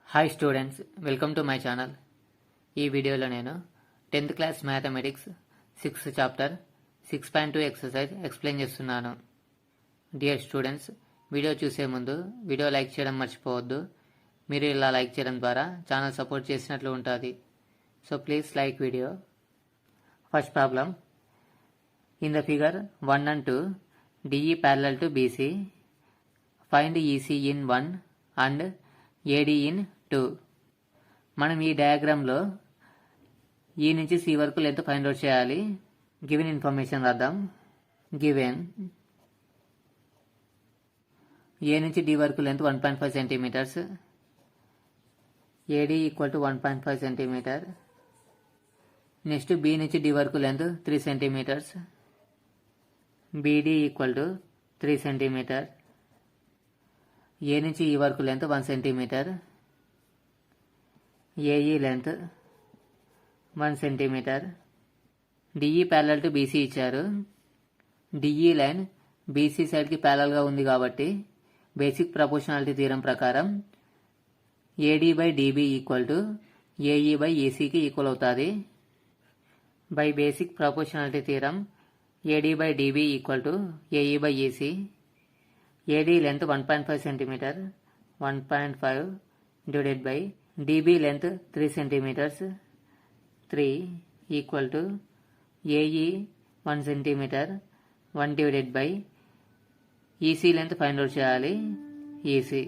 Hi students, welcome to my channel. ఈ వీడియోలో నేను 10th class mathematics 6th chapter 6.2 exercise explain చేస్తున్నాను. Dear students, video చూసే ముందు వీడియో లైక్ చేయడం మర్చిపోవద్దు. మీరు ఇలా లైక్ చేయడం ద్వారా ఛానల్ సపోర్ట్ చేసినట్లు ఉంటుంది. So please like video. First problem. In the figure 1 and 2, DE parallel to BC. Find EC in 1 and AD in 2. మనం ఈ డయాగ్రామ్లో ఈ నుంచి సి వరకు లెంత్ ఫైండ్ అవుట్ చేయాలి. గివెన్ ఇన్ఫర్మేషన్ రాద్దాం. గివెన్ ఏ నుంచి డి వరకు length 1.5 centimetres, AD equal to 1.5 centimetre. Next B నుంచి డి వరకు length 3 centimetres, BD equal to 3 centimetre. A నుంచి ఈ వరకు length 1 centimetre, AE length 1 centimetre. DE parallel to BC ఇచ్చారు. DE line BC సైడ్కి ప్యారలల్గా ఉంది కాబట్టి బేసిక్ ప్రపోర్షనాలిటీ థీరం ప్రకారం AD by DB equal to AE by ఈసీకి ఈక్వల్ అవుతుంది. By basic proportionality theorem AD by DB equal to AE by EC. AD length 1.5 centimetre, 1.5 divided by DB length 3 centimetres, 3 equal to AE 1 centimetre, 1 divided by EC length find out చేయాలి, EC.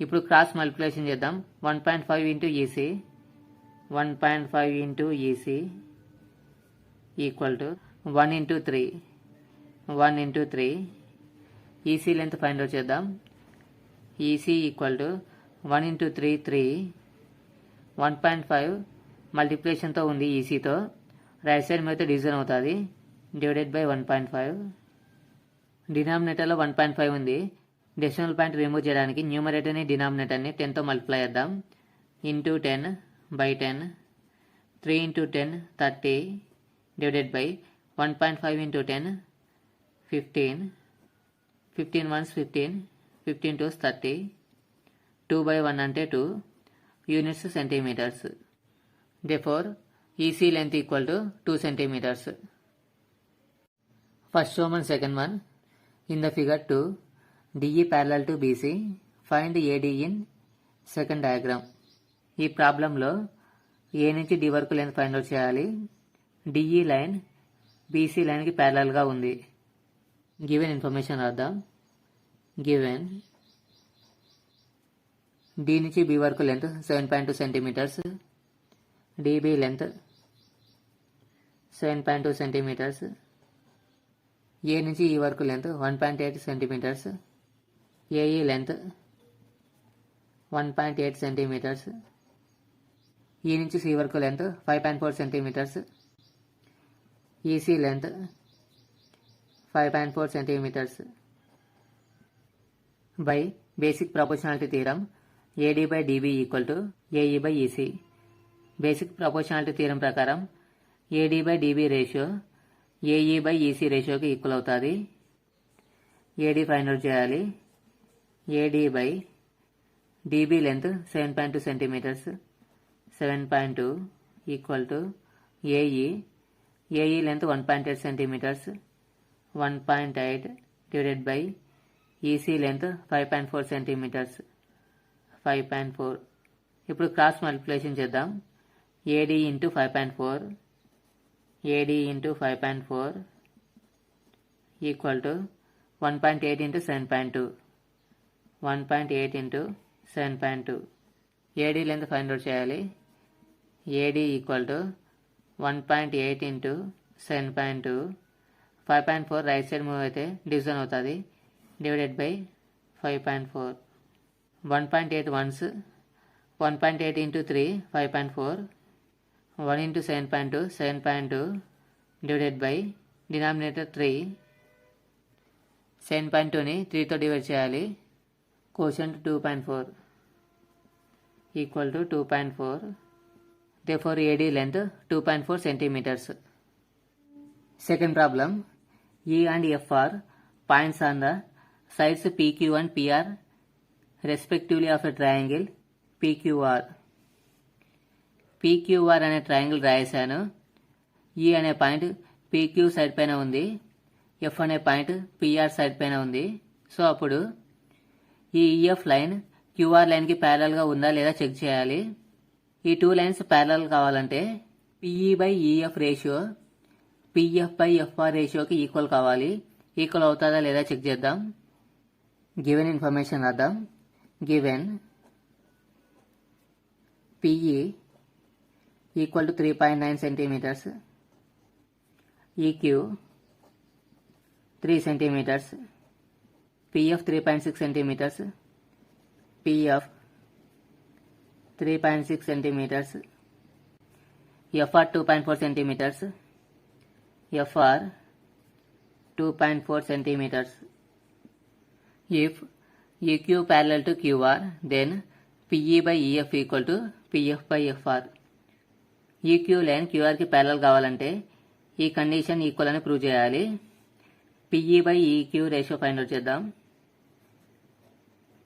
ఇప్పుడు cross multiplication చేద్దాం. 1.5 into EC, 1.5 into EC equal to 1 into 3, 1 into 3. EC length find out చేద్దాం. EC equal to 1 into 3, 3. 1.5 మల్టిప్లికేషన్తో ఉంది ఈసీతో, right side మీద division అవుతుంది, divided by 1.5. డినామినేటర్లో 1.5 ఉంది. Decimal point remove చేయడానికి న్యూమరేటర్ని డినామినేటర్ని 10తో మల్టిప్లై చేద్దాం. Into 10 by 10, 3 into 10 30, divided by 1.5 into 10 15, 15 ones 15, 15 2s 30, 2 by 1 అంటే 2 units centimetres. Therefore, EC length equal to 2 centimeters. First one and second one. In the figure 2, DE parallel to BC. Find AD in second diagram. ఈ ప్రాబ్లంలో ఏ నుంచి D వరకు length find out చేయాలి. DE line BC లైన్కి ప్యారలల్గా ఉంది. Given information రాద్దాం. Given D నుంచి బి వరకు length 7.2 centimetres, DB length 7.2 centimetres. A నుంచి ఈ వరకు length 1.8 centimetres, AE length 1.8 centimetres. E నుంచి సి వరకు length 5.4 centimetres, EC length 5.4 centimetres. By basic proportionality theorem AD by DB equal to AE by EC. Basic proportionality theorem ప్రకారం AD by DB ratio AE by EC రేషియోకి equal అవుతుంది. AD find out చేయాలి. AD by DB length 7.2 centimetres, 7.2 equal to AE. AE length 1.8 centimetres, 1.8 divided by EC length 5.4 centimetres, 5.4. ఇప్పుడు cross multiplication చేద్దాం. AD into 5.4, AD into 5.4 equal to 1.8 into 7.2, 1.8 into 7.2. AD length find out చేయాలి. AD equal to 1.8 into 7.2, 5.4 right side move అయితే division అవుతుంది, divided by 5.4. 1.8 ones, 1.8 into 3, 5.4, 1 into 7.2, 7.2 divided by denominator 3. 7.2ని 3తో divide చేయాలి. Quotient 2.4 equal to 2.4. Therefore, AD length 2.4 centimeters. Second problem. E and F are points on the sides PQ and PR respectively of a triangle PQR. PQR అనే triangle రాయేశాను. ఈ అనే point PQ side పైన ఉంది, F అనే point PR side పైన ఉంది. So అప్పుడు ఈ ఈఎఫ్ లైన్ క్యూఆర్ లైన్కి ప్యారలల్గా ఉందా లేదా చెక్ చేయాలి. ఈ టూ లైన్స్ ప్యారలల్ కావాలంటే PE by EF ratio PF by FR రేషియోకి ఈక్వల్ కావాలి. ఈక్వల్ అవుతుందా లేదా చెక్ చేద్దాం. గివెన్ ఇన్ఫర్మేషన్ రాద్దాం. Given PE equal to 3.9 centimetres, EQ 3 centimetres, PF 3.6 centimetres, PF 3.6 centimetres, FR 2.4 centimetres, FR 2.4 centimetres. If EQ parallel to QR, then PE by EF equal to PF by FR. EQ line QR కి parallel కావాలంటే ఈ condition equal అని prove చేయాలి. PE by EQ ratio find out చేద్దాం.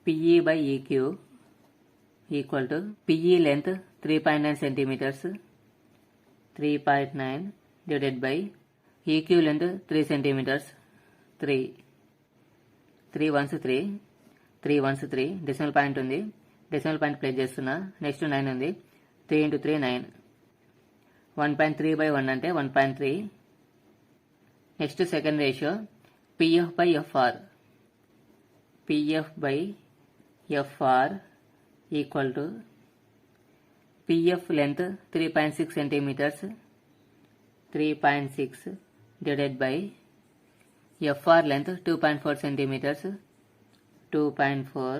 PE by EQ equal to PE length 3.9 centimetres, 3.9 divided by EQ length 3 centimetres, 3 1s 3 decimal point ఉంది, decimal point place చేస్తున్నా. Next 9 ఉంది, 3 × 3 9, 1.3 by 1 అంటే 1.3. Next second ratio PF by FR. PF by FR equal to PF length 3.6 centimetres, 3.6 divided by FR length 2.4 centimetres, 2.4.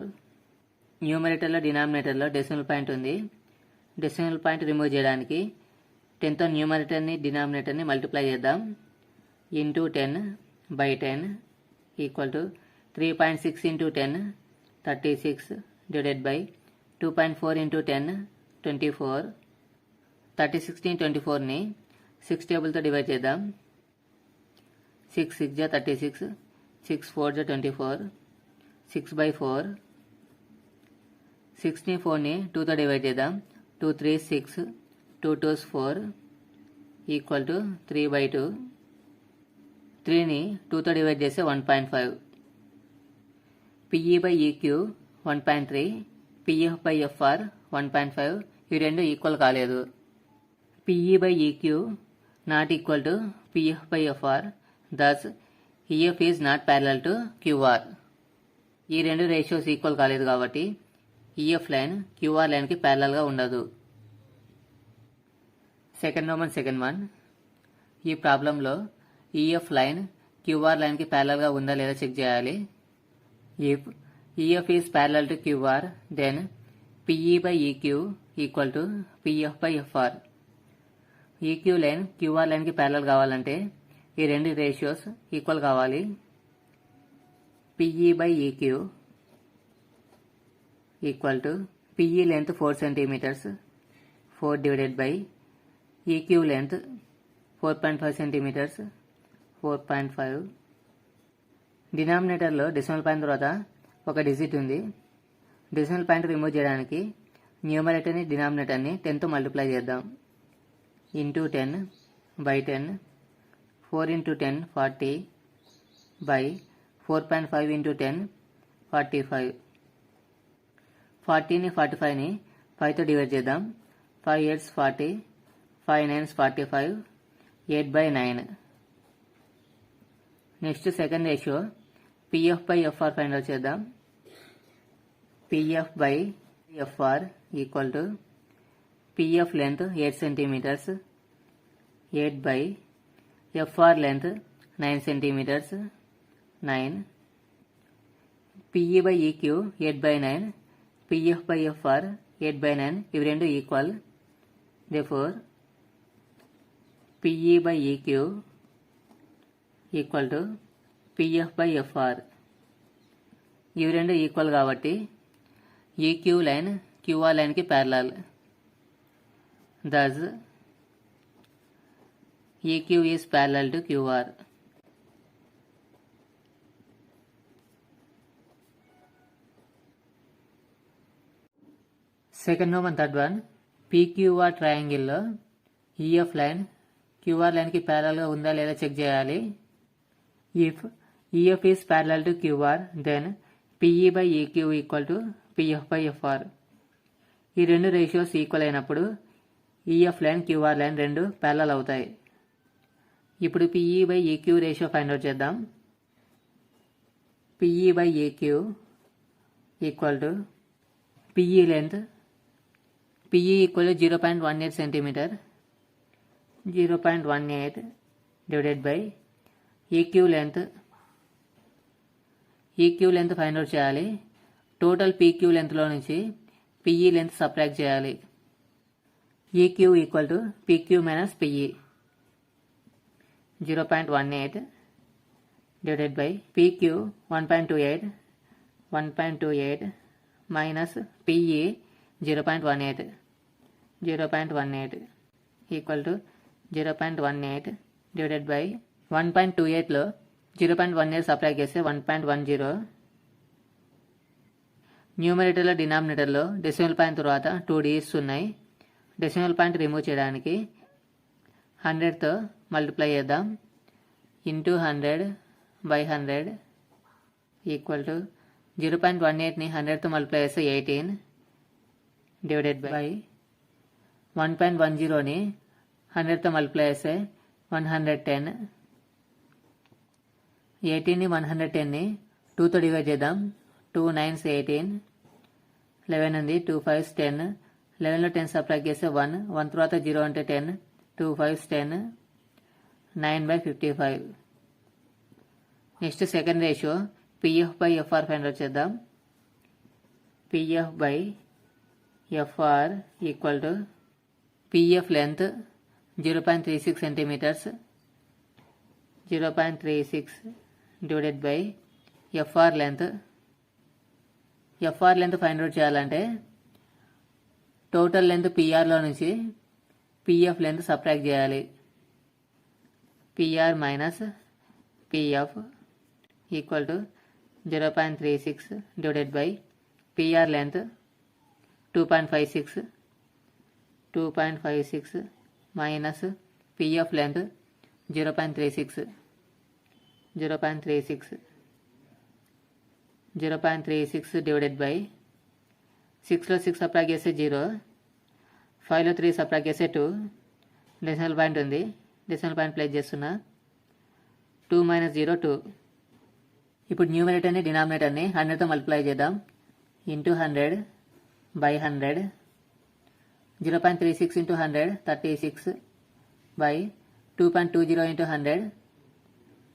న్యూమరేటర్లో డినామినేటర్లో decimal point ఉంది. Decimal point remove చేయడానికి 10తో న్యూమరేటర్ని డినామినేటర్ని మల్టిప్లై చేద్దాం. Into 10 by 10 equal to 3.6 into 10 36 divided by 2.4 into 10 24. 36ని 24ని 6 టేబుల్తో డివైడ్ చేద్దాం. 6 6 जा 36, 6 4 जा 24, 6 by 4. 6ని 4ని 2తో డివైడ్ చేద్దాం. 2 3 6, 2 2s 4 ఈక్వల్ టు 3 by 2. 3ని 2తో డివైడ్ చేస్తే 1.5. PE by EQ 1.3, PF by FR 1.5. ఇవి రెండు ఈక్వల్ కాలేదు. PE by EQ not equal to PF by FR. Thus, EF is not parallel to QR. ఈ రెండు రేషియోస్ ఈక్వల్ కాలేదు కాబట్టి EF లైన్ QR లైన్కి ప్యారలల్గా ఉండదు. Second one. ఈ ప్రాబ్లంలో EF లైన్ QR లైన్కి ప్యారలల్గా ఉందా లేదా చెక్ చేయాలి. If EF is parallel to QR, then PE by EQ equal to PF by FR. EQ line QR లైన్కి ప్యారలల్ కావాలంటే ఈ రెండు రేషియోస్ ఈక్వల్ కావాలి. PE by EQ equal to PE length 4 centimetres, 4 divided by EQ length 4.5 centimetres, 4.5. డినామినేటర్లో decimal point తర్వాత ఒక digit ఉంది. Decimal point remove చేయడానికి న్యూమరేటర్ని డినామినేటర్ని 10తో మల్టిప్లై చేద్దాం. Into 10 by 10, 4 into 10 40 by 4.5 into 10 45. 40ని 45ని 5తో divide చేద్దాం. 5 8s 40, 5 9s 45, 8 by 9. Next second ratio PF by FR find out చేద్దాం. PF by FR equal to PF length 8 centimetres, 8 by FR length 9 centimeters, 9. PE by EQ 8 by 9, PF by FR 8 by 9. ఇవి రెండు equal. Therefore, PE by EQ equal to PF by FR. ఇవి రెండు equal కాబట్టి EQ line QR లైన్కి parallel. Thus, EQ is parallel to QR. Second one third one, PQR ట్రయాంగిల్లో EF line QR లైన్కి ప్యారల్గా ఉందా లేదా చెక్ చేయాలి. If EF is parallel to QR then PE by EQ equal to PF by FR. ఈ రెండు ratios equal అయినప్పుడు EF line QR line రెండు ప్యారలల్ అవుతాయి. ఇప్పుడు PE by EQ ratio find out చేద్దాం. PE by EQ equal to PE length, PE equal to 0.18 centimetre, 0.18 divided by EQ length. EQ length find out చేయాలి. Total PQ లెంత్లో నుంచి PE length subtract చేయాలి. EQ equal to PQ minus PE, 0.18 divided by PQ 1.28 minus PE 0.18 equal to 0.18 divided by 1.28 లో 0.18 subtract చేస్తే 1.10. న్యూమరేటర్లో డినామినేటర్లో decimal point తర్వాత 2 digits ఉన్నాయి. డెసిమల్ పాయింట్ రిమూవ్ చేయడానికి 100తో మల్టిప్లై చేద్దాం. ఇంటూ 100 by 100 ఈక్వల్ టు 0.18ని 100తో మల్టిప్లై చేస్తే 18 డివైడెడ్ బై 1.10ని 100తో మల్టిప్లై చేస్తే 110. 18ని 110ని 2తో డివైడ్ చేద్దాం. 2 9s 18, 11 ఉంది, 2 5s 10, 11లో 10 సబ్ట్రాక్ట్ చేస్తే 1 తర్వాత 0 అంటే 10, 2 5s 10, 9/55. Next second ratio PF by FR find out చేద్దాం. PF by FR equal to PF length 0.36 centimetres, 0.36 divided by FR length. FR length find out చేయాలంటే టోటల్ లెంత్ పిఆర్లో నుంచి PF length subtract చేయాలి. PR minus PF equal to 0.36 divided by PR length 2.56 minus PF length 0.36 divided by 6లో 6 subtract చేస్తే 0, 5లో 3 subtract చేస్తే 2, decimal point ఉంది, decimal point place చేస్తున్నా. 2 - 0 2. ఇప్పుడు న్యూమరేటర్ని డినామినేటర్ని 100తో మల్టిప్లై చేద్దాం. Into 100 by 100, 0.36 into 100 36 by 2.20 into 100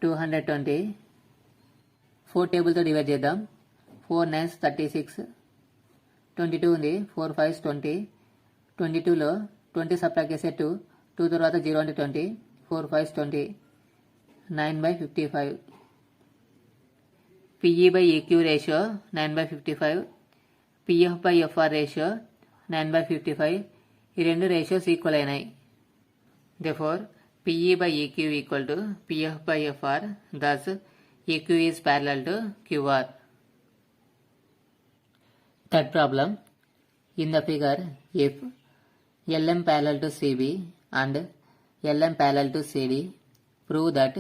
220. 4 టేబుల్తో డివైడ్ చేద్దాం. 4 9s 36, 22 ఉంది, 4 5s 20, 22లో 20 సబ్ట్రాక్ట్ చేస్తే 2, 2 తర్వాత 0 అంటే 20, 4 5s 20, 9/55. PE by EQ ratio 9/55, PF by FR ratio 9/55. ఈ రెండు రేషియోస్ ఈక్వల్ అయినాయి. Therefore, PE by EQ equal to PF by FR. Thus, EQ is parallel to QR. Third problem. In the figure, if LM parallel to CB and LM parallel to CD, prove that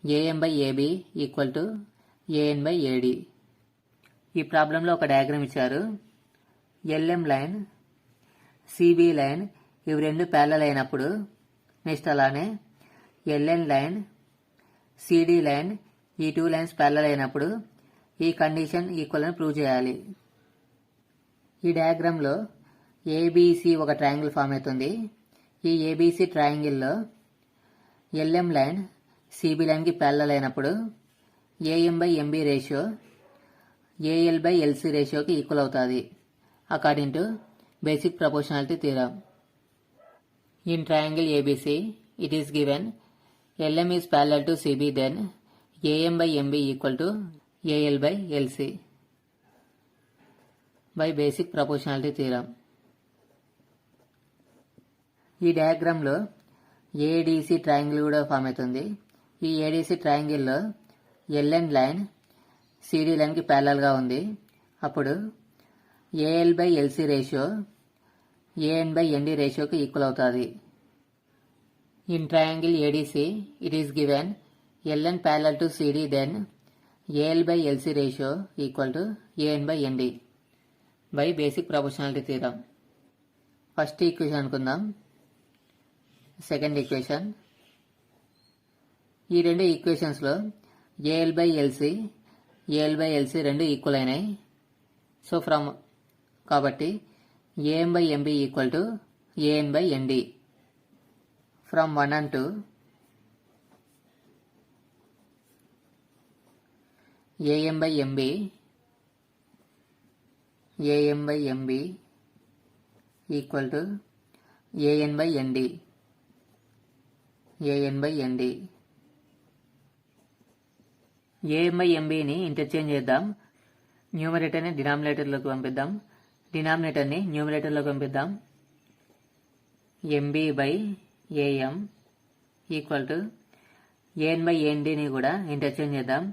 AM by AB equal to AN by AD. ఈ ప్రాబ్లంలో ఒక diagram ఇచ్చారు. LM line, CB line ఇవి రెండు parallel అయినప్పుడు, next అలానే LN line, CD line ఈ 2 lines parallel అయినప్పుడు ఈ కండిషన్ ఈక్వల్ అని ప్రూవ్ చేయాలి. ఈ డయాగ్రామ్లో ABC ఒక ట్రయాంగిల్ ఫామ్ అవుతుంది. ఈ ABC ట్రయాంగిల్లో LM లైన్ CB లైన్కి ప్యారలల్ అయినప్పుడు AM by MB ratio AL by LC రేషియోకి ఈక్వల్ అవుతుంది according to basic proportionality theorem. In triangle ABC, it is given LM is parallel to CB, then AM by MB equal to AL by LC by basic proportionality theorem. ఈ డయాగ్రామ్లో ADC triangle కూడా form అవుతుంది. ఈ ADC ట్రయాంగిల్లో LN line CD లైన్కి ప్యారలల్గా ఉంది. అప్పుడు AL by LC ratio AN by ND రేషియోకి ఈక్వల్ అవుతుంది. In triangle ADC it is given LN parallel to CD then AL by LC ratio equal to AN by ND by basic proportionality theorem. First equation అనుకుందాం. Second equation. ఈ రెండు ఈక్వేషన్స్లో AL by LC రెండు equal అయినాయి. So కాబట్టి AM by MB equal to AN by ND. From 1 and 2 AM by MB equal to AN by ND. AM by ఎంబిని interchange చేద్దాం. న్యూమరేటర్ని డినామినేటర్లోకి పంపిద్దాం. డినామినేటర్ని న్యూమరేటర్లోకి పంపిద్దాం. MB by AM equal to AN by ఎన్డిని కూడా ఇంటర్చేంజ్ చేద్దాం.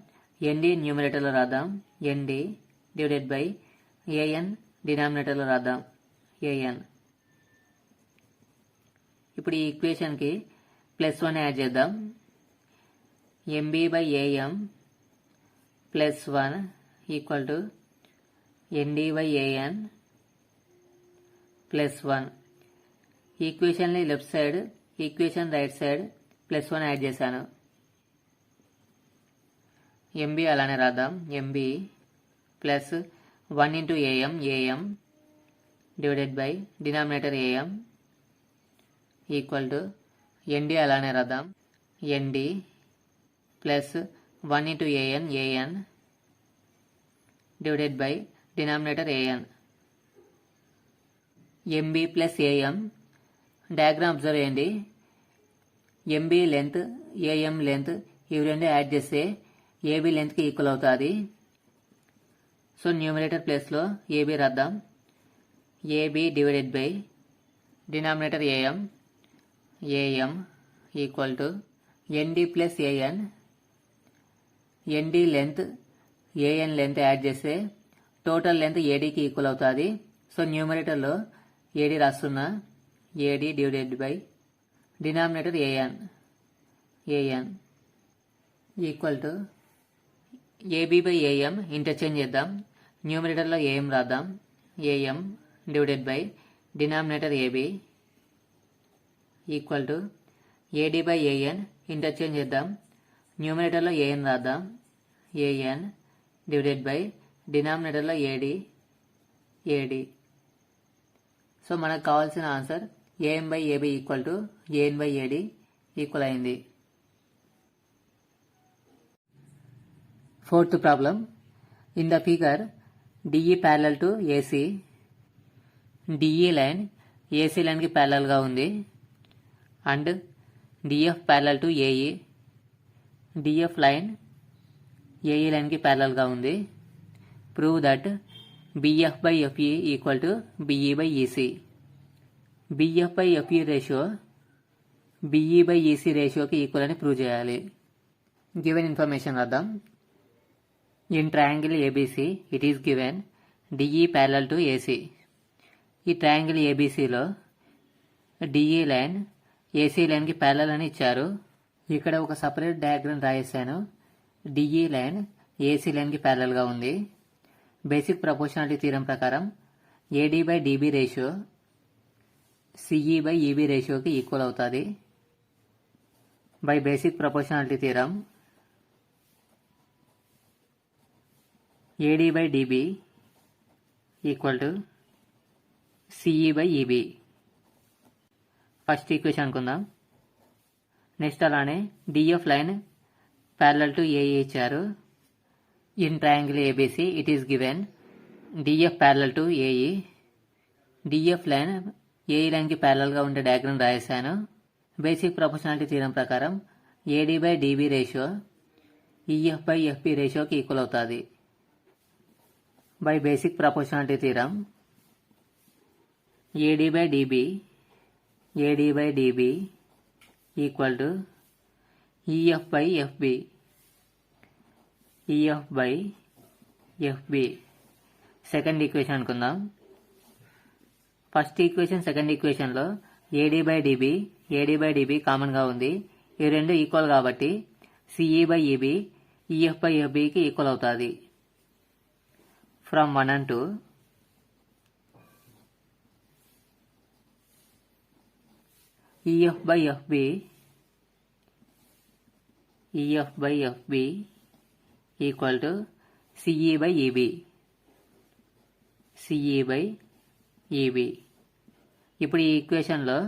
ఎన్డి న్యూమరేటర్లో రాద్దాం. ఎన్డి డివైడెడ్ బై ఏఎన్ డినామినేటర్లో రాద్దాం. ఏఎన్. ఇప్పుడు ఈ ఈక్వేషన్కి +1 యాడ్ చేద్దాం. MB by AM +1 equal to ND by AN +1. ఈక్వేషన్ని left side, equation right side +1 add చేశాను. ఎంబి అలానే రాద్దాం. MB +1 into AM divided by denominator AM equal to ND అలానే రాద్దాం. ND +1 into AN divided by denominator AN. MB plus AM diagram observe చేయండి. MB length AM length ఇవి రెండు add చేస్తే AB లెంత్కి ఈక్వల్ అవుతుంది. సో న్యూమరేటర్ ప్లేస్లో AB రాద్దాం. AB divided by denominator AM equal to ND plus AN. ND length AN length add చేస్తే total length ఏడీకి ఈక్వల్ అవుతుంది. సో న్యూమరేటర్లో ఏడీ రాస్తున్నా. AD divided by denominator AN equal to AB by AM interchange చేద్దాం. న్యూమరేటర్లో AM రాద్దాం. AM divided by denominator AB equal to AD by AN interchange చేద్దాం. న్యూమరేటర్లో ఏఎన్ రాద్దాం. ఏఎన్ డివైడెడ్ బై డినామినేటర్లో ఏడి. సో మనకు కావాల్సిన answer AM by AB equal to AN by AD equal అయింది. Fourth problem. In the figure DE parallel to AC. DE line AC లైన్కి ప్యారలల్గా ఉంది. And DF parallel to AE. DF line AE లైన్కి ప్యారలల్గా ఉంది. Prove that BF by FE equal to BE by EC. BF by FE ratio BE by EC రేషియోకి equal అని prove చేయాలి. Given information రాద్దాం. In triangle ABC it is given DE parallel to AC. ఈ triangle ఏబీసీలో DE line AC లైన్కి parallel అని ఇచ్చారు. ఇక్కడ ఒక సపరేట్ డయాగ్రామ్ రాయేసాను. డిఈ లైన్ ఏసీ లైన్కి ప్యారలల్గా ఉంది. బేసిక్ ప్రపోర్షనాలిటీ థీరం ప్రకారం AD by DB ratio CE by EB రేషియోకి ఈక్వల్ అవుతుంది. By basic proportionality theorem AD by DB equal to CE by EB. First equation అనుకుందాం. నెక్స్ట్ అలానే DF line parallel to AE ఇచ్చారు. In triangle ABC it is given DF parallel to AE. DF line AE లైన్కి ప్యారలల్గా ఉండే diagram రాయేసాను. Basic proportionality theorem ప్రకారం AD by DB ratio EF by FP రేషియోకి equal అవుతుంది. By basic proportionality theorem AD by DB equal to EF by FB. Second equation అనుకుందాం. First equation second ఈక్వేషన్లో AD by కామన్గా ఉంది. ఇవి రెండు ఈక్వల్ కాబట్టి CE by EB EF by ఎఫ్బికి ఈక్వల్ అవుతుంది. From 1 and 2 EF by FB equal to CE by EB. ఇప్పుడు ఈ ఈక్వేషన్లో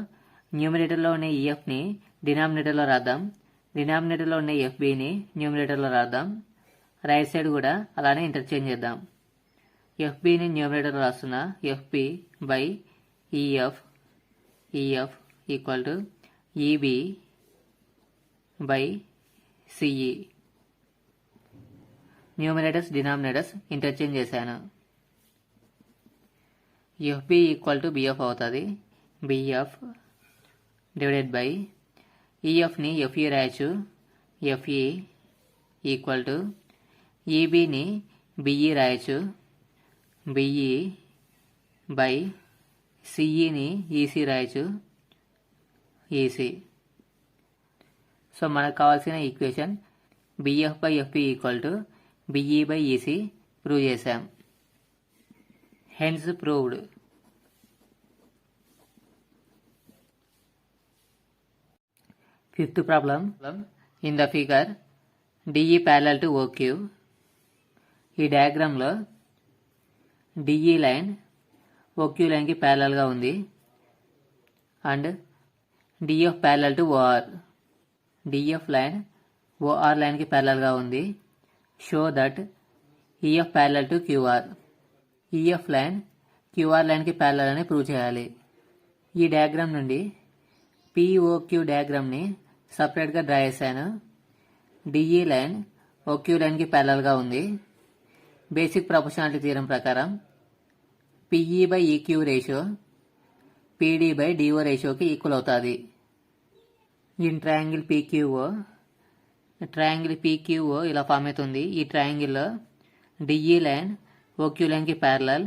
న్యూమరేటర్లో ఉన్న ఈఎఫ్ని డినామినేటర్లో రాద్దాం. డినామినేటర్లో ఉన్న ఎఫ్బిని న్యూమరేటర్లో రాద్దాం. రైట్ సైడ్ కూడా అలానే ఇంటర్చేంజ్ చేద్దాం. ఎఫ్బిని న్యూమరేటర్లో రాస్తున్నా. FB by EF equal to EB by CE. Numerators denominators interchange చేశాను. ఎఫ్బి ఈక్వల్ టు బిఎఫ్ అవుతుంది. బిఎఫ్ డివైడెడ్ బై ఈఎఫ్ని ఎఫ్ఈ రాయచ్చు. ఎఫ్ఈ ఈక్వల్ టు ఈబిని బిఈ రాయచ్చు. బిఈ బై సిఈని ఈసీ రాయచ్చు. ఈసీ. సో మనకు కావాల్సిన equation BF by FE equal to BE by EC prove చేశాం. Hence proved. Fifth problem. In the figure DE parallel to OQ. ఈ డయాగ్రామ్లో డిఈ లైన్ ఓక్యూ లైన్కి ప్యారలల్గా ఉంది and DF parallel to OR. DF line OR లైన్కి ప్యారలల్గా ఉంది. Show that EF parallel to QR. EF line QR లైన్కి parallel అని ప్రూవ్ చేయాలి. ఈ డయాగ్రామ్ నుండి పిఓక్యూ డయాగ్రామ్ని సపరేట్గా డ్రా చేశాను. డిఈ లైన్ ఓక్యూ లైన్కి ప్యారలల్గా ఉంది. బేసిక్ ప్రపోర్షనాలిటీ థియరం ప్రకారం PE by EQ ratio PD by DO రేషియోకి ఈక్వల్ అవుతుంది. ఇన్ ట్రయాంగిల్ పీక్యూఓ ఇలా ఫామ్ అవుతుంది. ఈ ట్రయాంగిల్లో డిఈ లైన్ ఓక్యూ లైన్కి parallel,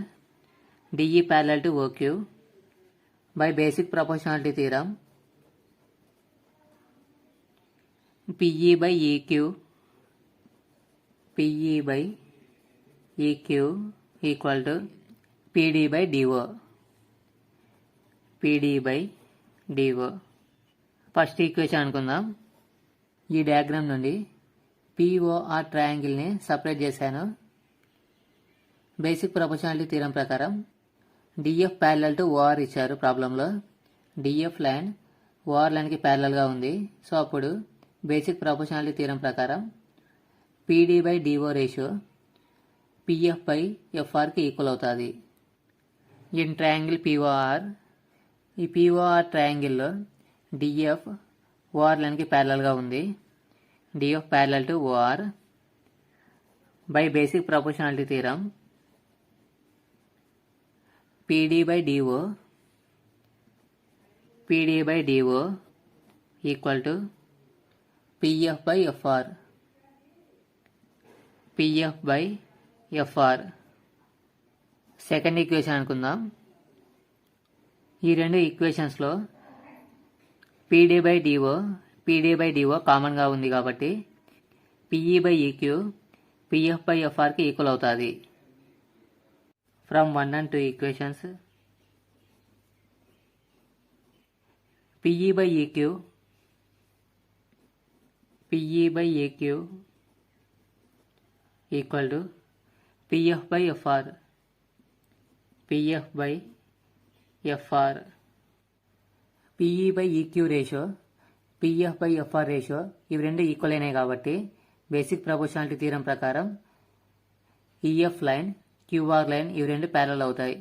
DE parallel to OQ by basic proportionality theorem PE by EQ equal to PD by DO. First equation అనుకుందాం. ఈ diagram నుండి పిఓఆర్ ట్రయాంగిల్ని సపరేట్ చేశాను. బేసిక్ ప్రపోర్షనాలిటీ థియరం ప్రకారం డిఎఫ్ ప్యారలల్ టు ఓఆర్ ఇచ్చారు ప్రాబ్లంలో. DF line OR లైన్కి ప్యారలల్గా ఉంది. సో అప్పుడు బేసిక్ ప్రపోర్షనాలిటీ థియరం ప్రకారం PD by DO ratio PF by ఎఫ్ఆర్కి ఈక్వల్ అవుతుంది. ఇన్ ట్రయాంగిల్ పిఓఆర్, ఈ పిఓఆర్ ట్రయాంగిల్లో డిఎఫ్ ఓఆర్ లైన్కి ప్యారలల్గా ఉంది. DF parallel to OR by basic proportionality theorem PD by DO equal to PF by FR. Second equation అనుకుందాం. ఈ రెండు ఈక్వేషన్స్లో పీడీ బై డిఓ కామన్గా ఉంది కాబట్టి PE by EQ PF by ఎఫ్ఆర్కి ఈక్వల్ అవుతుంది. From 1 and 2 equations PE by EQ equal to PF by FR. PE by EQ ratio PF by FR ratio ఇవి రెండు ఈక్వల్ అయినాయి కాబట్టి బేసిక్ ప్రపోర్షనాలిటీ థియరం ప్రకారం ఈఎఫ్ లైన్ క్యూఆర్ లైన్ ఇవి రెండు parallel అవుతాయి.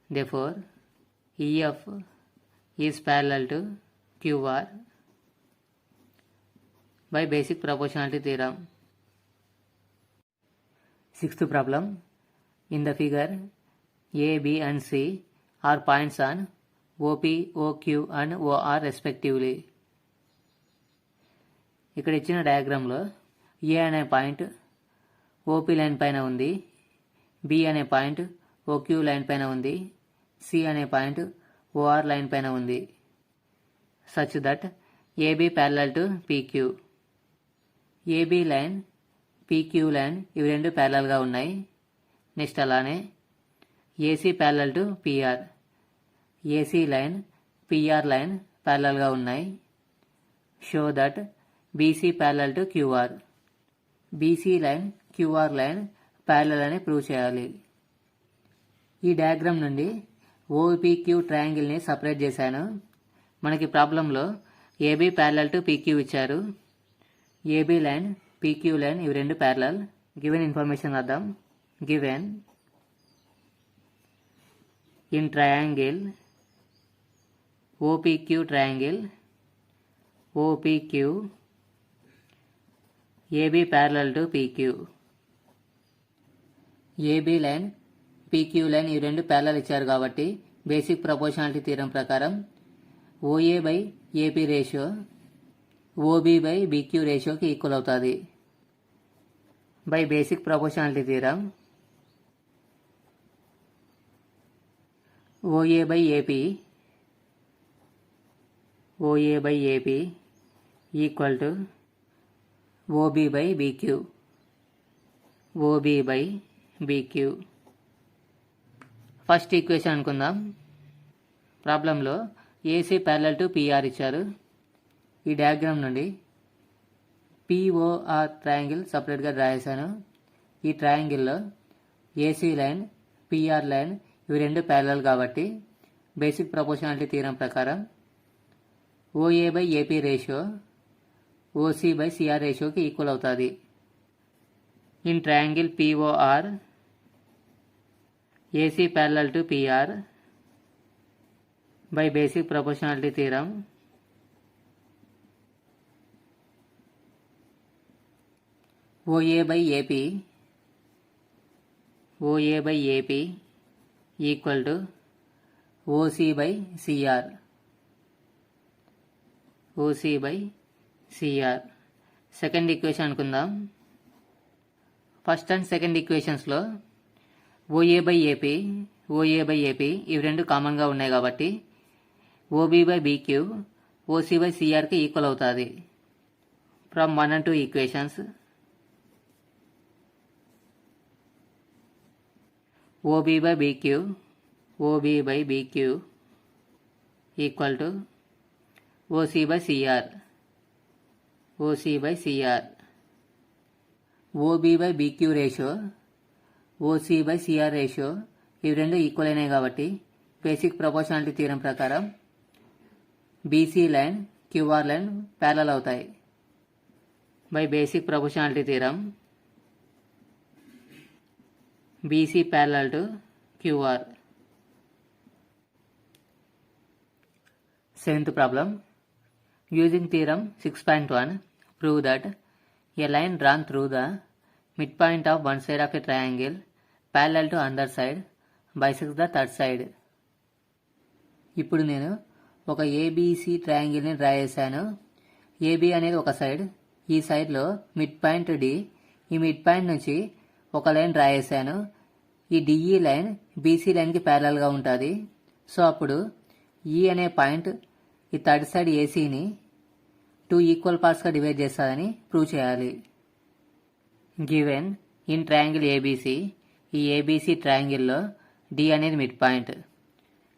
Therefore EF is parallel to QR by basic proportionality theorem. Sixth problem. In the figure A, B and C are points on OP, OQ and OR respectively. ఇక్కడ ఇచ్చిన డయాగ్రామ్లో ఏ అనే point OP line పైన ఉంది, B అనే point OQ line పైన ఉంది, C అనే point OR line పైన ఉంది. Such that AB parallel to PQ. AB line PQ line ఇవి రెండు ప్యారలల్గా ఉన్నాయి. నెక్స్ట్ అలానే AC parallel to PR. AC line PR line ప్యారలల్గా ఉన్నాయి. Show that BC parallel to QR. BC line QR line parallel అని ప్రూవ్ చేయాలి. ఈ డయాగ్రామ్ నుండి ఓపీక్యూ ట్రయాంగిల్ని సపరేట్ చేశాను. మనకి ప్రాబ్లంలో ఏబీ ప్యారలల్ టు పీక్యూ ఇచ్చారు. ఏబీ లైన్ పీక్యూ లైన్ ఇవి రెండు ప్యారలల్. గివెన్ ఇన్ఫర్మేషన్ రాద్దాం. Given in triangle OPQ triangle OPQ AB parallel to PQ. AB line PQ line ఈ రెండు ప్యారలల్ ఇచ్చారు కాబట్టి బేసిక్ ప్రపోర్షనాలిటీ థీరం ప్రకారం OA by AP ratio OB by BQ రేషియోకి equal అవుతుంది. By basic proportionality theorem OA by AP equal to OB by BQ. First equation అనుకుందాం. ప్రాబ్లంలో AC parallel to PR ఇచ్చారు. ఈ డయాగ్రామ్ నుండి పిఓఆర్ ట్రయాంగిల్ సపరేట్గా draw చేశాను. ఈ ట్రయాంగిల్లో ఏసీ లైన్ పిఆర్ లైన్ ఇవి రెండు ప్యారలల్ కాబట్టి బేసిక్ ప్రపోర్షనాలిటీ థీరం ప్రకారం OA by AP ratio OC by CR రేషియోకి ఈక్వల్ అవుతుంది. In triangle POR AC parallel to PR by basic proportionality theorem OA by AP equal to OC by CR. Second equation అనుకుందాం. First and second ఈక్వేషన్స్లో OA by AP ఇవి రెండు కామన్గా ఉన్నాయి కాబట్టి OB by BQ OC by సిఆర్కి equal అవుతుంది. From 1 and 2 equations OB by BQ equal to OC by CR. OB by BQ ratio OC by CR ratio ఇవి రెండు ఈక్వల్ అయినాయి కాబట్టి బేసిక్ ప్రపోర్షనాలిటీ థీరం ప్రకారం BC line QR line parallel అవుతాయి. By basic proportionality theorem BC parallel to QR. Seventh problem. Using theorem 6.1 prove that a line drawn through the midpoint of one side of a triangle parallel to other side bisects the third side. ఇప్పుడు నేను ఒక ABC ట్రయాంగిల్ని draw చేశాను. AB అనేది ఒక side, ఈ సైడ్లో mid point D, ఈ mid point నుంచి ఒక లైన్ డ్రా చేశాను. ఈ డిఈ లైన్ బీసీ లైన్కి ప్యారలల్గా ఉంటుంది. సో అప్పుడు ఈ అనే పాయింట్ ఈ థర్డ్ సైడ్ ఏసీని 2 ఈక్వల్ పార్ట్స్గా డివైడ్ చేస్తుందని ప్రూవ్ చేయాలి. గివెన్ ఇన్ ట్రయాంగిల్ ఏబీసీ, ఈ ఏబీసీ ట్రయాంగిల్లో డి అనేది mid point.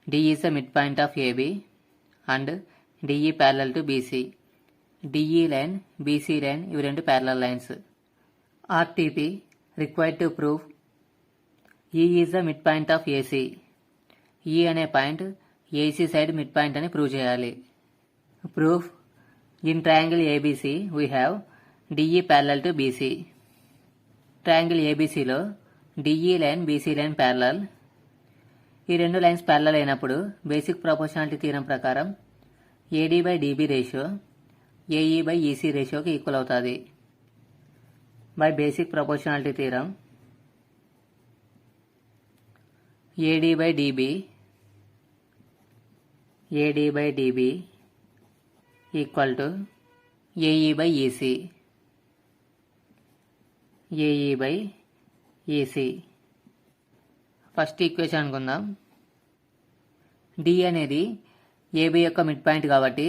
D is the mid point of AB and DE parallel to BC. DE line BC line ఇవి రెండు parallel lines. RTP required to prove E is the mid point of AC. E అనే point AC side mid point అని prove చేయాలి. Proof in triangle ABC we have DE parallel to BC. Triangle ఏబీసీలో DE line BC line parallel. ఈ రెండు lines parallel అయినప్పుడు basic proportionality theorem ప్రకారం AD by DB ratio AE by EC రేషియోకి equal అవుతుంది. By basic proportionality theorem AD by DB equal to AE by EC. First equation అనుకుందాం. D అనేది AB యొక్క mid point కాబట్టి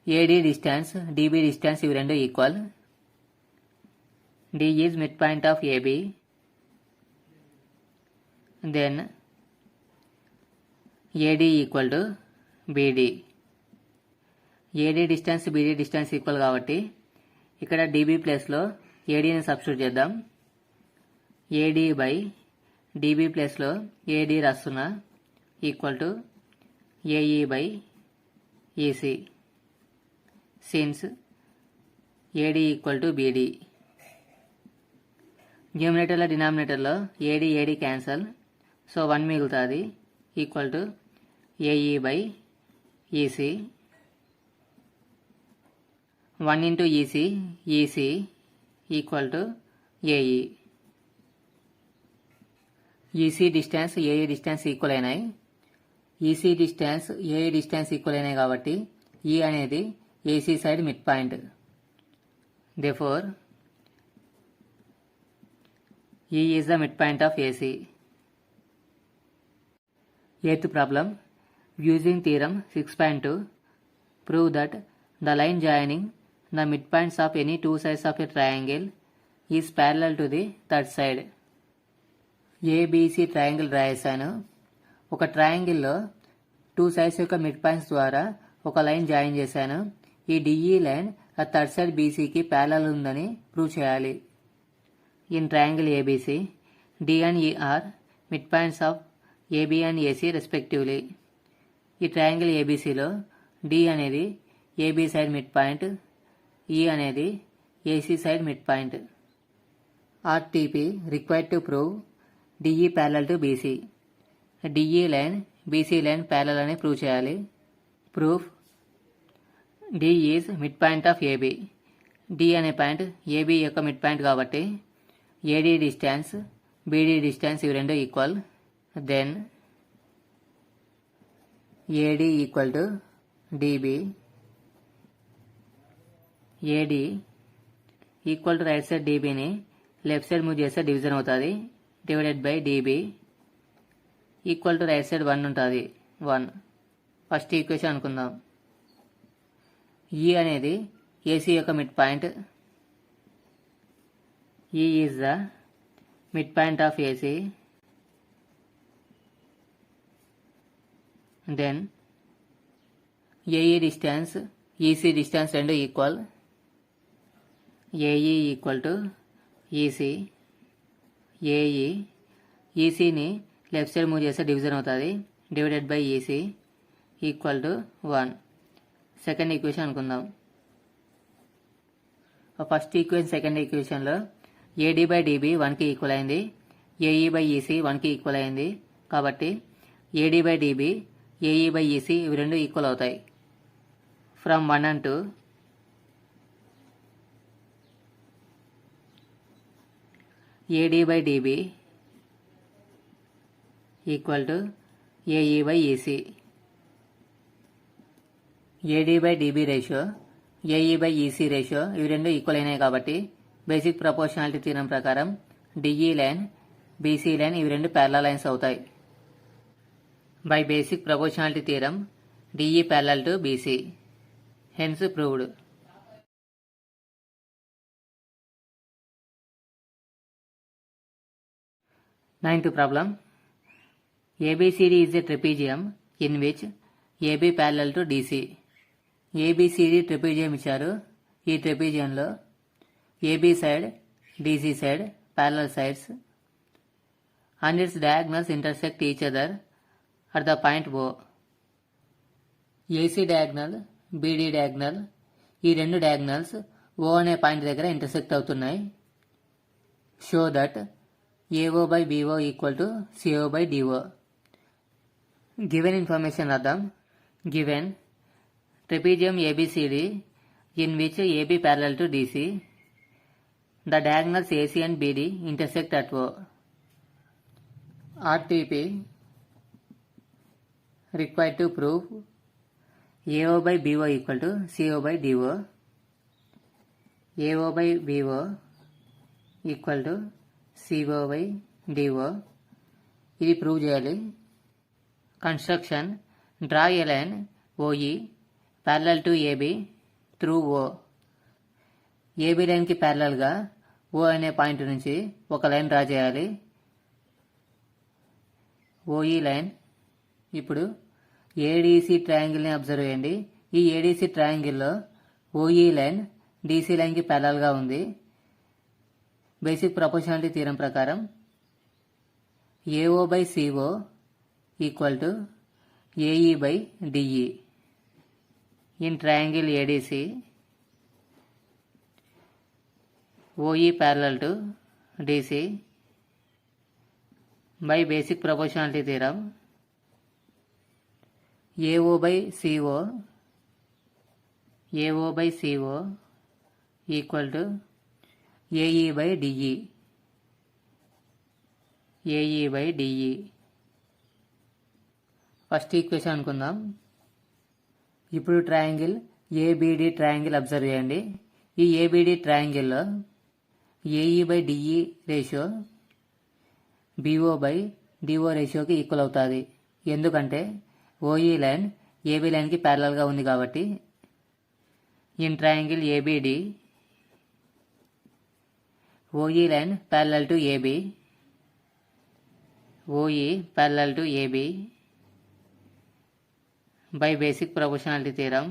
AD distance DB distance ఇవి రెండు equal. D is mid point of AB, then AD equal to BD. AD distance BD distance equal కాబట్టి ఇక్కడ DB ప్లేస్లో ఏడీని సబ్స్టిట్యూట్ చేద్దాం. ఏడి బై డిబి ప్లేస్లో ఏడి రాస్తున్నా equal to AE by EC. Since AD equal to BD. న్యూమినేటర్లో డినామినేటర్లో AD AD cancel, so 1 మిగులుతుంది equal to AE by EC. 1 into EC, EC equal to AE. EC distance AE distance equal అయినాయి. EC distance AE distance equal అయినాయి కాబట్టి E అనేది AC side mid point. Therefore ఈ is the mid point of AC. Eighth problem. Using theorem 6.2, prove that the line joining the midpoints of any two sides of a triangle is parallel to the third side. ABC triangle రాయేసాను. ఒక ట్రయాంగిల్లో 2 sides యొక్క mid points ద్వారా ఒక line join చేశాను. ఈ DE line ఆ third side బీసీకి ప్యారలల్ ఉందని ప్రూవ్ చేయాలి. In triangle ABC, D and E are mid points of AB and AC respectively. ఈ ట్రయాంగిల్ ఏబీసీలో డి అనేది AB side mid point, E అనేది AC side mid point. RTP required to prove DE parallel to BC. DE line BC line parallel అని prove చేయాలి. Proof. D is mid point of AB. D అనే point AB యొక్క mid point కాబట్టి AD distance BD distance ఇవి రెండు equal. Then AD equal to DB. AD equal to right side డిబిని left side move చేస్తే division అవుతుంది. Divided by DB equal to right side 1 ఉంటుంది. 1 first equation అనుకుందాం. ఈ అనేది ఏసీ యొక్క mid point. E is the mid point of AC. Then AE distance EC distance రెండు equal. AE equal to EC. AE ఈసీని left side move చేస్తే division అవుతుంది. Divided by EC equal to 1. Second equation అనుకుందాం. First equation second ఈక్వేషన్లో AD by DB 1కి equal అయింది. AE by EC 1కి equal అయింది కాబట్టి AD by DB AE by EC ఇవి రెండు ఈక్వల్ అవుతాయి. From 1 and 2 AD by DB equal to AE by EC. AD by DB ratio AE by EC ratio ఇవి రెండు ఈక్వల్ అయినాయి కాబట్టి బేసిక్ ప్రపోర్షనాలిటీ థీరం ప్రకారం డిఈ లైన్ బీసీ లైన్ ఇవి రెండు ప్యారలల్ లైన్స్ అవుతాయి. By basic proportionality theorem, DE parallel to BC. Hence proved. Ninth problem. ABCD is a trapezium in which AB parallel to DC. ABCD trapezium ఇచ్చారు. ఈ ట్రెపీజియంలో AB side, DC side parallel sides and its diagonals intersect each other at the point O. AC diagonal, BD diagonal ఈ రెండు diagonals O అనే point దగ్గర intersect అవుతున్నాయి. Show that AO by BO equal to CO by DO. Given information రాద్దాం. Given trapezium ABCD in which AB parallel to DC. The diagonals AC and BD intersect at O. RTP required to prove AO by BO equal to CO by DO. AO by BO equal to CO by DO. ఇది prove చేయాలి. Construction, draw a line OE parallel to AB through O. AB లైన్కి ప్యారలల్గా O అనే point నుంచి ఒక line draw చేయాలి. OE line. ఇప్పుడు ADC ట్రయాంగిల్ని అబ్జర్వ్ చేయండి. ఈ ఏడీసీ ట్రయాంగిల్లో ఓఈ లైన్ డీసీ లైన్కి ప్యారలల్గా ఉంది. బేసిక్ ప్రపోర్షనాలిటీ థీరం ప్రకారం AO by CO equal to AE by DE. In triangle ADC OE parallel to DC by basic proportionality theorem AO by CO equal to AE by DE. First equation అనుకుందాం. ఇప్పుడు triangle ABD triangle observe చేయండి. ఈ ABD ట్రయాంగిల్లో AE by DE ratio BO by DO రేషియోకి equal అవుతుంది. ఎందుకంటే OE line AB లైన్కి ప్యారలల్గా ఉంది కాబట్టి. In triangle ABD OE line parallel to AB, OE parallel to AB by basic proportionality theorem,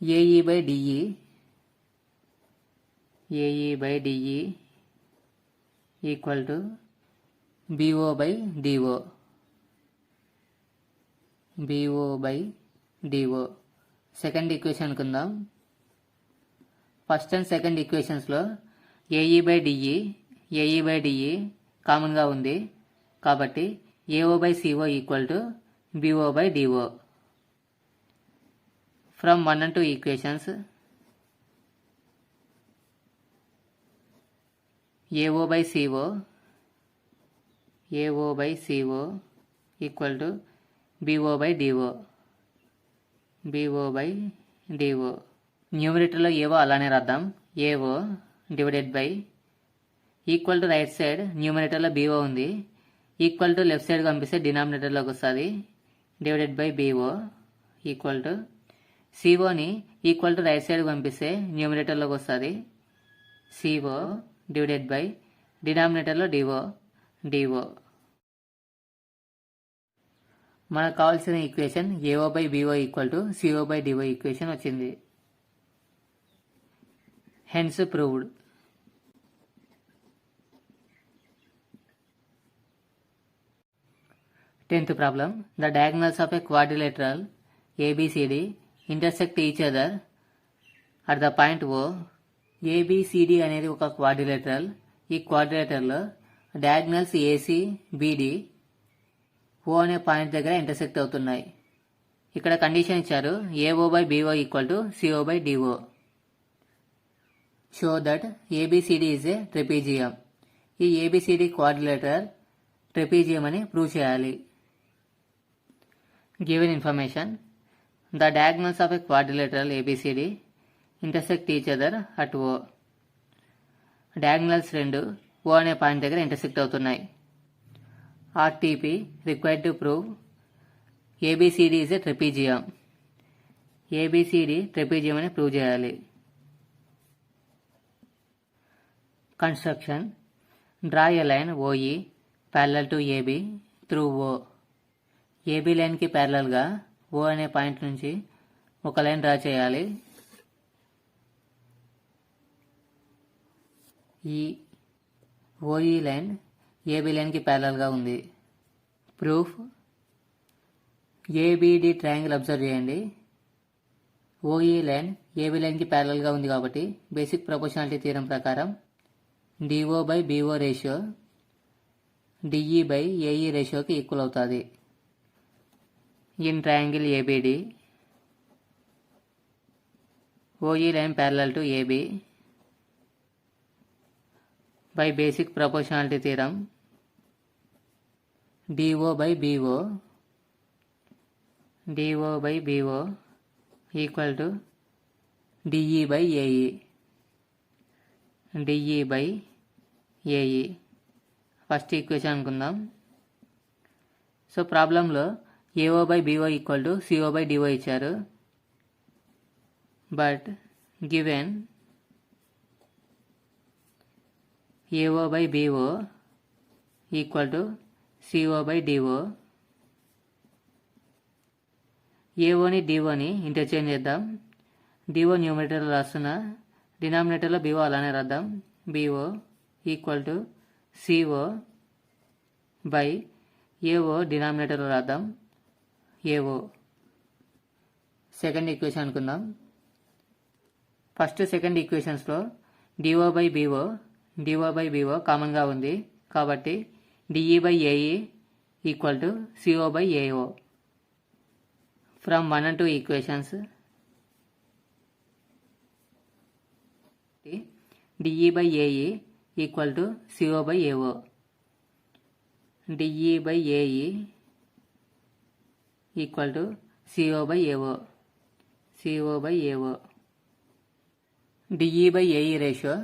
AE by DE equal to BO by DO. Second equation అనుకుందాం. First and second ఈక్వేషన్స్లో AE by DE కామన్గా ఉంది కాబట్టి AO by CO equal to BO by DO. From 1 and 2 equations AO by equal to BO by DO. న్యూమరేటర్లో AO అలానే రాద్దాం. AO divided by equal to right side న్యూమరేటర్లో BO ఉంది, equal to left side పంపిస్తే డినామినేటర్లోకి వస్తుంది divided by BO equal to సిఓని equal to right side పంపిస్తే న్యూమరేటర్లోకి వస్తుంది సిఓ డివైడెడ్ బై డినామినేటర్లో డిఓ. మనకు కావాల్సిన equation AO by BO equal to CO by DO equation వచ్చింది. Hence proved. Tenth problem. The diagonals of a quadrilateral ABCD intersect each other at the point O. ABCD అనేది ఒక quadrilateral. ఈ క్వాడ్రిలేటరల్లో diagonals AC బీడి ఓ అనే point దగ్గర intersect అవుతున్నాయి. ఇక్కడ condition ఇచ్చారు AO by BO equal to CO by DO. Show that ABCD is a trapezium. ఈ ABCD quadrilateral trapezium అని ప్రూవ్ చేయాలి. Given information, the diagonals of a quadrilateral ABCD intersect each other at O. Diagonals రెండు O అనే point దగ్గర intersect అవుతున్నాయి. RTP required to prove ABCD is a trapezium. ABCD trapezium అని prove చేయాలి. Construction. Draw a line OE parallel to AB through O. AB line కి parallel గా O అనే point నుంచి ఒక లైన్ డ్రా చేయాలి. ఈ OE లైన్ AB లైన్ కి ప్యారలల్ గా ఉంది. ప్రూఫ్. ABD ట్రయాంగిల్ అబ్జర్వ్ చేయండి. OE లైన్ AB లైన్ కి ప్యారలల్ గా ఉంది కాబట్టి బేసిక్ ప్రపోర్షనాలిటీ థీరం ప్రకారం DO by BO ratio DE by AE రేషియోకి ఈక్వల్ అవుతుంది. In triangle ABD OE line parallel to AB by basic proportionality theorem DO by BO equal to DE by AE. First equation అనుకుందాం. So ప్రాబ్లంలో AO by BO equal to CO by DO ఇచ్చారు. But given AO by BO equal to CO by DO. AOని DOని interchange చేద్దాం. DO న్యూమరేటర్లో రాస్తున్నా, డినామినేటర్లో BO అలానే రాద్దాం. BO equal to CO by AO డినామినేటర్లో రాద్దాం. AO. సెకండ్ ఈక్వేషన్ అనుకుందాం. ఫస్ట్ సెకండ్ ఈక్వేషన్స్లో DO బై BO కామన్గా ఉంది కాబట్టి DE by AE equal to CO by AO. From 1 and 2 equations DE by AE equal to CO by AO. DE by AE equal to CO by AO. CO by AO. DE by AE ratio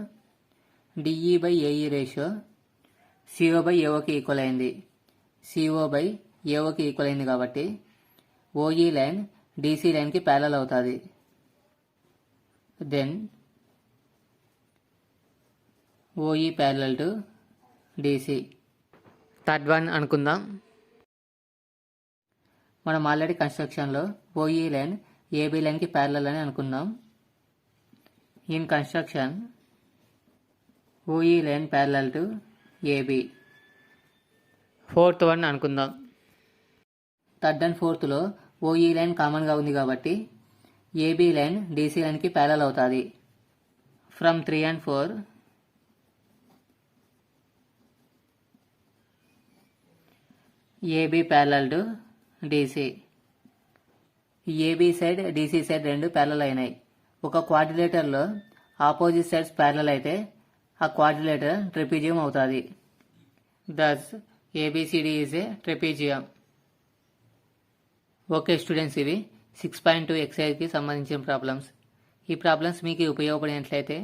CO by AO కి equal అయింది. CO by AO కి equal అయింది కాబట్టి OE line DC లైన్కి parallel అవుతుంది. Then OE parallel to DC. Third one అనుకుందాం. మనం already కన్స్ట్రక్షన్లో OE లైన్ AB లైన్కి ప్యారలల్ అని అనుకుందాం. In construction OE line parallel to AB. Fourth one అనుకుందాం. థర్డ్ అండ్ ఫోర్త్లో OE లైన్ కామన్గా ఉంది కాబట్టి AB లైన్ DC లైన్కి ప్యారలల్ అవుతుంది. From 3 and 4 AB parallel to DC. AB side DC side రెండు ప్యారలల్ అయినాయి. ఒక క్వాడ్రిలేటర్లో ఆపోజిట్ సైడ్స్ ప్యారలల్ అయితే ఆ క్వాడ్రిలేటర్ ట్రెపీజియం అవుతుంది. దస్ ABCD is a trapezium. Okay students, ఇవి 6.2 ఎక్సైజ్కి సంబంధించిన ప్రాబ్లమ్స్. ఈ ప్రాబ్లమ్స్ మీకు ఉపయోగపడినట్లయితే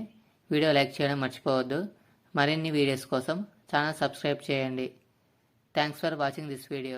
వీడియో లైక్ చేయడం మర్చిపోవద్దు. మరిన్ని వీడియోస్ కోసం ఛానల్ సబ్స్క్రైబ్ చేయండి. Thanks for watching this video.